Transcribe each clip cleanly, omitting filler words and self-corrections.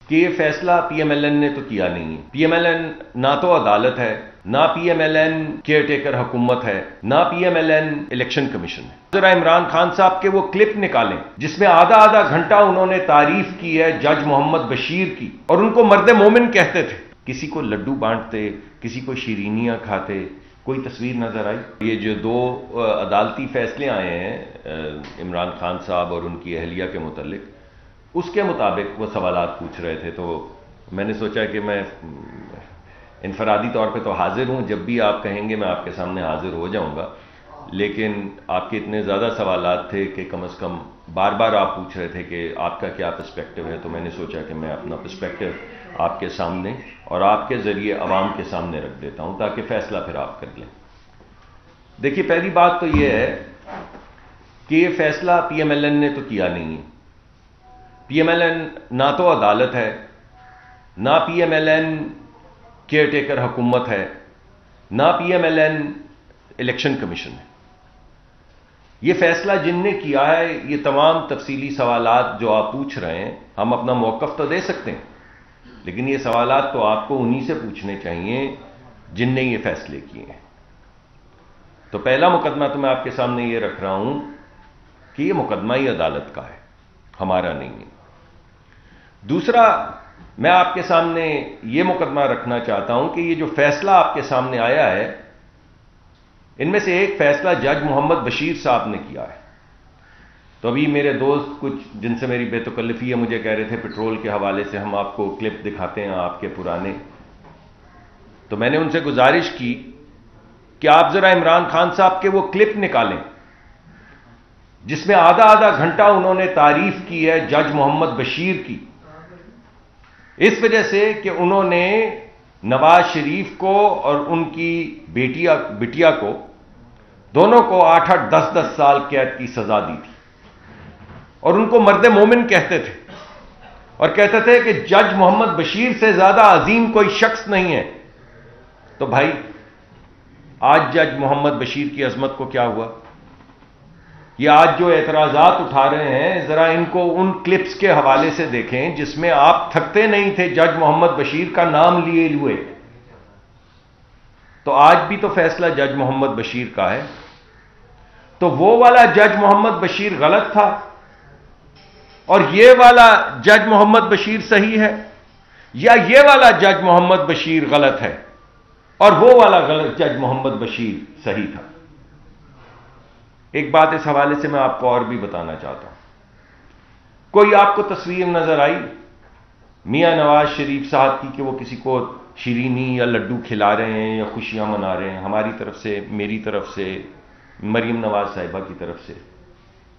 कि ये फैसला पीएमएलएन ने तो किया नहीं है। पीएमएलएन ना तो अदालत है, ना पीएमएलएन केयरटेकर हुकूमत है, ना पीएमएलएन इलेक्शन कमीशन है। जरा इमरान खान साहब के वो क्लिप निकालें जिसमें आधा आधा घंटा उन्होंने तारीफ की है जज मोहम्मद बशीर की, और उनको मर्द मोमिन कहते थे। किसी को लड्डू बांटते, किसी को शीरीनियां खाते, कोई तस्वीर नजर आई? ये जो दो अदालती फैसले आए हैं इमरान खान साहब और उनकी अहलिया के मुतालिक, उसके मुताबिक वो सवालात पूछ रहे थे। तो मैंने सोचा कि मैं इनफरादी तौर पे तो हाजिर हूं, जब भी आप कहेंगे मैं आपके सामने हाजिर हो जाऊंगा, लेकिन आपके इतने ज़्यादा सवालात थे कि कम से कम बार बार आप पूछ रहे थे कि आपका क्या पर्सपेक्टिव है, तो मैंने सोचा कि मैं अपना पर्सपेक्टिव आपके सामने और आपके ज़रिए अवाम के सामने रख देता हूं ताकि फ़ैसला फिर आप कर लें। देखिए, पहली बात तो यह है कि ये फैसला पीएमएलएन ने तो किया नहीं है। पीएमएलएन ना तो अदालत है, ना पीएमएलएन केयरटेकर हुकूमत है, ना पीएमएलएन इलेक्शन कमीशन है। ये फैसला जिनने किया है, ये तमाम तफसीली सवालात जो आप पूछ रहे हैं, हम अपना मौक़िफ़ तो दे सकते हैं, लेकिन ये सवालात तो आपको उन्हीं से पूछने चाहिए जिनने ये फैसले किए हैं। तो पहला मुकदमा तो मैं आपके सामने ये रख रहा हूं कि ये मुकदमा ही अदालत का है, हमारा नहीं है। दूसरा, मैं आपके सामने ये मुकदमा रखना चाहता हूं कि ये जो फैसला आपके सामने आया है, इनमें से एक फैसला जज मोहम्मद बशीर साहब ने किया है। तो अभी मेरे दोस्त कुछ जिनसे मेरी बेतकल्लफी है मुझे कह रहे थे पेट्रोल के हवाले से हम आपको क्लिप दिखाते हैं आपके पुराने। तो मैंने उनसे गुजारिश की कि आप जरा इमरान खान साहब के वो क्लिप निकालें जिसमें आधा आधा घंटा उन्होंने तारीफ की है जज मोहम्मद बशीर की, इस वजह से कि उन्होंने नवाज शरीफ को और उनकी बिटिया को, दोनों को 8-8 10-10 साल कैद की सजा दी थी, और उनको मर्द मोमिन कहते थे, और कहते थे कि जज मोहम्मद बशीर से ज्यादा अजीम कोई शख्स नहीं है। तो भाई, आज जज मोहम्मद बशीर की अजमत को क्या हुआ? ये आज जो एतराजात उठा रहे हैं, जरा इनको उन क्लिप्स के हवाले से देखें जिसमें आप थकते नहीं थे जज मोहम्मद बशीर का नाम लिए हुए। तो आज भी तो फैसला जज मोहम्मद बशीर का है। तो वो वाला जज मोहम्मद बशीर गलत था और ये वाला जज मोहम्मद बशीर सही है, या ये वाला जज मोहम्मद बशीर गलत है और वो वाला गलत जज मोहम्मद बशीर सही था? एक बात इस हवाले से मैं आपको और भी बताना चाहता हूं। कोई आपको तस्वीर नजर आई मियां नवाज शरीफ साहब की कि वो किसी को शीरीनी या लड्डू खिला रहे हैं या खुशियां मना रहे हैं? हमारी तरफ से, मेरी तरफ से, मरीम नवाज साहिबा की तरफ से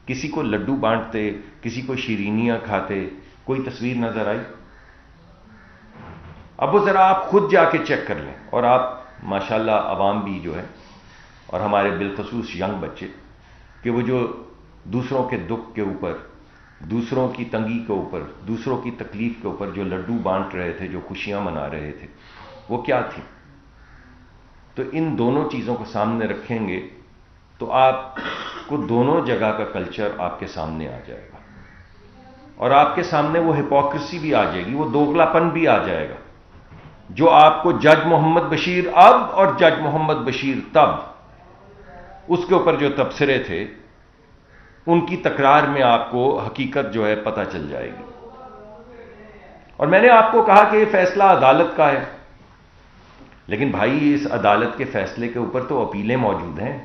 किसी को लड्डू बांटते, किसी को शीरीनियां खाते, कोई तस्वीर नजर आई? अब वो जरा आप खुद जाके चेक कर लें, और आप माशाल्लाह अवाम भी जो है और हमारे बिलखसूस यंग बच्चे, कि वो जो दूसरों के दुख के ऊपर, दूसरों की तंगी के ऊपर, दूसरों की तकलीफ के ऊपर जो लड्डू बांट रहे थे, जो खुशियां मना रहे थे, वो क्या थी? तो इन दोनों चीजों को सामने रखेंगे तो आपको दोनों जगह का कल्चर आपके सामने आ जाएगा, और आपके सामने वो हिपोक्रेसी भी आ जाएगी, वो दोगलापन भी आ जाएगा जो आपको जज मोहम्मद बशीर अब और जज मोहम्मद बशीर तब, उसके ऊपर जो तबसरे थे, उनकी तकरार में आपको हकीकत जो है पता चल जाएगी। और मैंने आपको कहा कि यह फैसला अदालत का है, लेकिन भाई इस अदालत के फैसले के ऊपर तो अपीलें मौजूद हैं।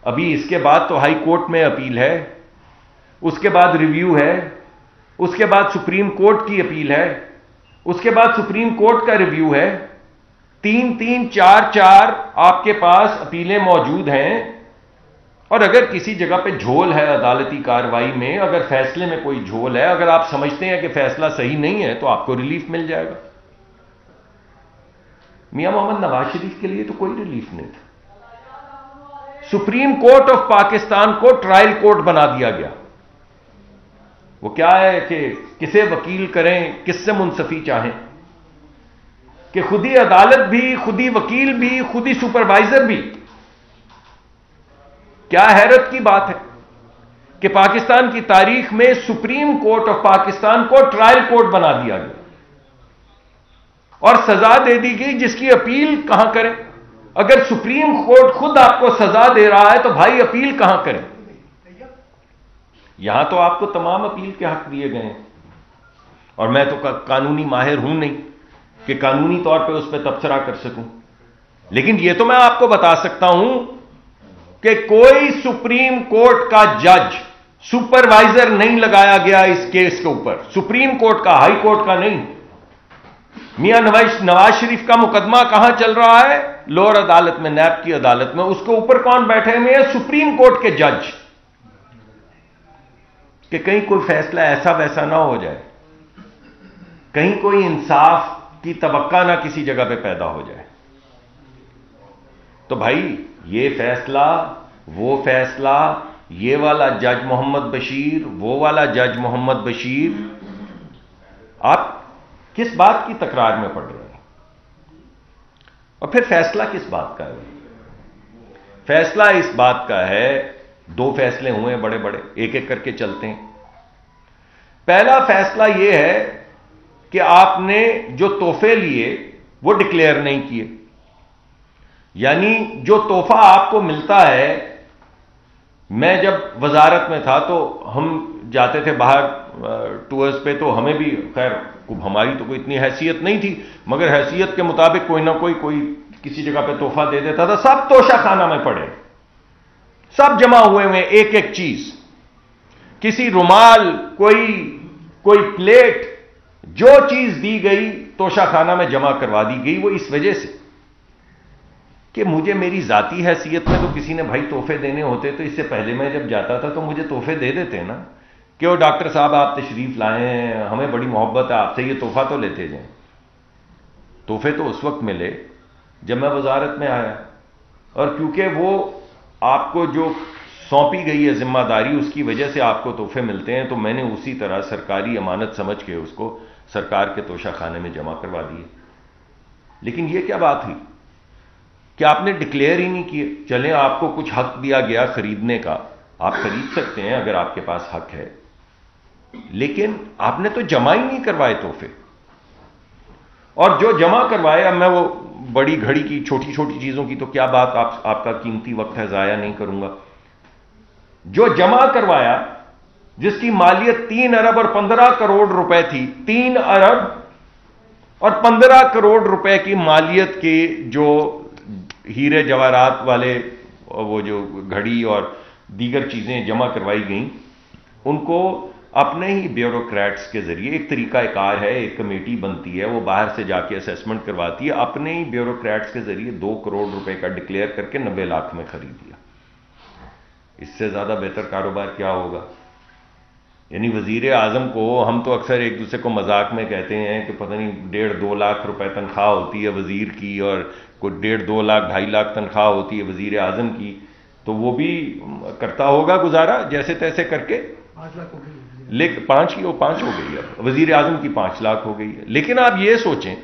अभी इसके बाद तो हाई कोर्ट में अपील है, उसके बाद रिव्यू है, उसके बाद सुप्रीम कोर्ट की अपील है, उसके बाद सुप्रीम कोर्ट का रिव्यू है। 3-3, 4-4 आपके पास अपीलें मौजूद हैं। और अगर किसी जगह पे झोल है अदालती कार्रवाई में, अगर फैसले में कोई झोल है, अगर आप समझते हैं कि फैसला सही नहीं है, तो आपको रिलीफ मिल जाएगा। मियां मोहम्मद नवाज शरीफ के लिए तो कोई रिलीफ नहीं था। सुप्रीम कोर्ट ऑफ पाकिस्तान को ट्रायल कोर्ट बना दिया गया। वो क्या है कि किसे वकील करें, किससे मुंसफी चाहें, कि खुदी अदालत भी, खुदी वकील भी, खुदी सुपरवाइजर भी। क्या हैरत की बात है कि पाकिस्तान की तारीख में सुप्रीम कोर्ट ऑफ पाकिस्तान को ट्रायल कोर्ट बना दिया गया और सजा दे दी गई जिसकी अपील कहां करें? अगर सुप्रीम कोर्ट खुद आपको सजा दे रहा है तो भाई अपील कहां करें? यहां तो आपको तमाम अपील के हक दिए गए हैं और मैं तो कानूनी माहिर हूं नहीं कि कानूनी तौर पे उस पर तबसरा कर सकूं, लेकिन यह तो मैं आपको बता सकता हूं कि कोई सुप्रीम कोर्ट का जज सुपरवाइजर नहीं लगाया गया इस केस के ऊपर, सुप्रीम कोर्ट का, हाई कोर्ट का नहीं। मियां नवाज शरीफ का मुकदमा कहां चल रहा है? लोअर अदालत में, नैब की अदालत में। उसके ऊपर कौन बैठे हुए हैं? सुप्रीम कोर्ट के जज। कि कहीं कोई फैसला ऐसा वैसा ना हो जाए, कहीं कोई इंसाफ की तवक्का ना किसी जगह पे पैदा हो जाए। तो भाई ये फैसला, वो फैसला, ये वाला जज मोहम्मद बशीर, वो वाला जज मोहम्मद बशीर, आप किस बात की तकरार में पड़ रहे हैं? और फिर फैसला किस बात का है? फैसला इस बात का है, दो फैसले हुए हैं बड़े बड़े, एक एक करके चलते हैं। पहला फैसला यह है कि आपने जो तोहफे लिए वो डिक्लेयर नहीं किए, यानी जो तोहफा आपको मिलता है, मैं जब वजारत में था तो हम जाते थे बाहर टूर्स पे, तो हमें भी, खैर हमारी तो कोई इतनी हैसियत नहीं थी, मगर हैसियत के मुताबिक कोई ना कोई किसी जगह पे तोहफा दे देता था। सब तोशा खाना में पड़े, सब जमा हुए हुए, एक एक चीज, किसी रुमाल, कोई प्लेट, जो चीज दी गई तोशा खाना में जमा करवा दी गई। वो इस वजह से कि मुझे मेरी जाती हैसियत में तो किसी ने भाई तोहफे देने होते तो इससे पहले मैं जब जाता था तो मुझे तोहफे दे देते ना, कि वो डॉक्टर साहब आप तशरीफ लाए हैं, हमें बड़ी मोहब्बत है आपसे, ये तोहफा तो लेते जाएं। तोहफे तो उस वक्त मिले जब मैं वजारत में आया, और क्योंकि वो आपको जो सौंपी गई है जिम्मेदारी, उसकी वजह से आपको तोहफे मिलते हैं, तो मैंने उसी तरह सरकारी अमानत समझ के उसको सरकार के तोशा खाने में जमा करवा दिए। लेकिन यह क्या बात हुई कि आपने डिक्लेयर ही नहीं किए? चलें, आपको कुछ हक दिया गया खरीदने का, आप खरीद सकते हैं अगर आपके पास हक है, लेकिन आपने तो जमा ही नहीं करवाए तोहफे। और जो जमा करवाए, अब मैं वो बड़ी घड़ी की छोटी छोटी चीजों की तो क्या बात, आपका कीमती वक्त है, जाया नहीं करूंगा। जो जमा करवाया, जिसकी मालियत 3 अरब और 15 करोड़ रुपए थी, 3 अरब और 15 करोड़ रुपए की मालियत के जो हीरे जवाहरात वाले वो जो घड़ी और दीगर चीजें जमा करवाई गई, उनको अपने ही ब्यूरोक्रेट्स के जरिए, एक तरीकाकार है, एक कमेटी बनती है, वो बाहर से जाके असेसमेंट करवाती है, अपने ही ब्यूरोक्रेट्स के जरिए 2 करोड़ रुपए का डिक्लेयर करके 90 लाख में खरीद लिया। इससे ज्यादा बेहतर कारोबार क्या होगा? यानी वजीर आजम को, हम तो अक्सर एक दूसरे को मजाक में कहते हैं कि पता नहीं 1.5-2 लाख रुपए तनख्वाह होती है वजीर की, और कोई 1.5-2 लाख 2.5 लाख तनख्वाह होती है वजीर आजम की, तो वो भी करता होगा गुजारा जैसे तैसे करके। 5 लाख हो गई, लेकिन 5 हो गई, अब वजीर आजम की 5 लाख हो गई है। लेकिन आप ये सोचें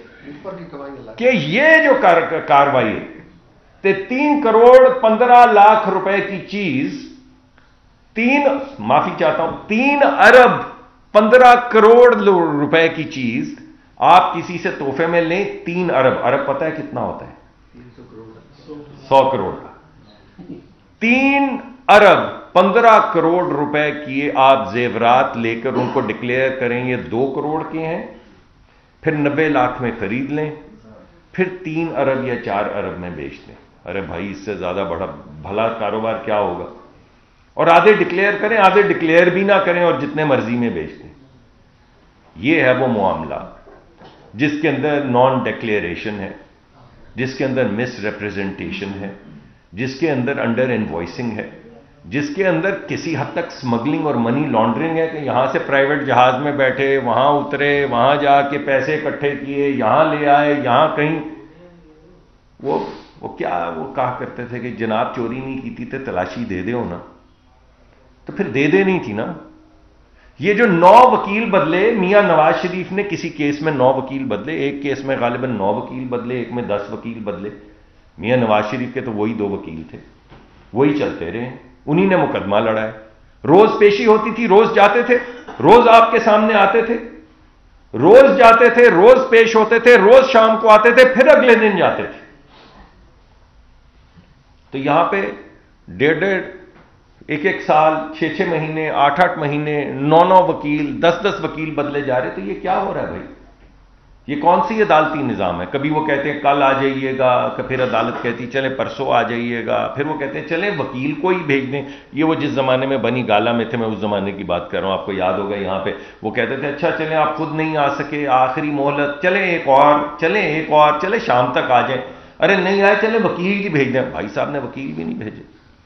कि ये जो कार्रवाई है, 3 करोड़ 15 लाख रुपए की चीज, 3 अरब 15 करोड़ रुपए की चीज आप किसी से तोहफे में लें। 3 अरब पता है कितना होता है? 100 करोड़ का। 3 अरब 15 करोड़ रुपए की आप जेवरात लेकर उनको डिक्लेयर करें ये 2 करोड़ के हैं, फिर 90 लाख में खरीद लें, फिर 3 अरब या 4 अरब में बेच दें। अरे भाई, इससे ज्यादा बड़ा भला कारोबार क्या होगा? और आधे डिक्लेयर करें, आधे डिक्लेयर भी ना करें और जितने मर्जी में बेच दें। यह है वो मामला जिसके अंदर नॉन डिक्लेरेशन है, जिसके अंदर मिस रिप्रेजेंटेशन है, जिसके अंदर अंडर इनवॉइसिंग है, जिसके अंदर किसी हद तक स्मगलिंग और मनी लॉन्ड्रिंग है कि यहां से प्राइवेट जहाज में बैठे, वहां उतरे, वहां जाके पैसे इकट्ठे किए, यहां ले आए, यहां कहीं वो कहा करते थे कि जनाब चोरी नहीं की थी तो तलाशी दे दो ना, तो फिर दे देनी थी ना। ये जो 9 वकील बदले, मियां नवाज शरीफ ने किसी केस में 9 वकील बदले, एक केस में गालिबन 9 वकील बदले, एक में 10 वकील बदले। मियां नवाज शरीफ के तो वही 2 वकील थे, वही चलते रहे, उन्हीं ने मुकदमा लड़ा है, रोज पेशी होती थी, रोज जाते थे, रोज आपके सामने आते थे, रोज जाते थे, रोज पेश होते थे, रोज शाम को आते थे, फिर अगले दिन जाते थे। तो यहां पे 1.5 1 साल, 6 महीने, 8 महीने, 9 वकील, 10 वकील बदले जा रहे। तो ये क्या हो रहा है भाई? ये कौन सी अदालती निजाम है? कभी वो कहते हैं कल आ जाइएगा, फिर अदालत कहती चले परसों आ जाइएगा, फिर वो कहते हैं चले वकील को ही भेज दें। ये वो जिस जमाने में बनी गाला में थे, मैं उस जमाने की बात कर रहा हूं, आपको याद होगा। यहां पे वो कहते थे अच्छा चले आप खुद नहीं आ सके, आखिरी मोहलत, चले एक और, चले एक और, चले शाम तक आ जाए। अरे नहीं आए, चले वकील ही भेज दें। भाई साहब ने वकील भी नहीं भेजे।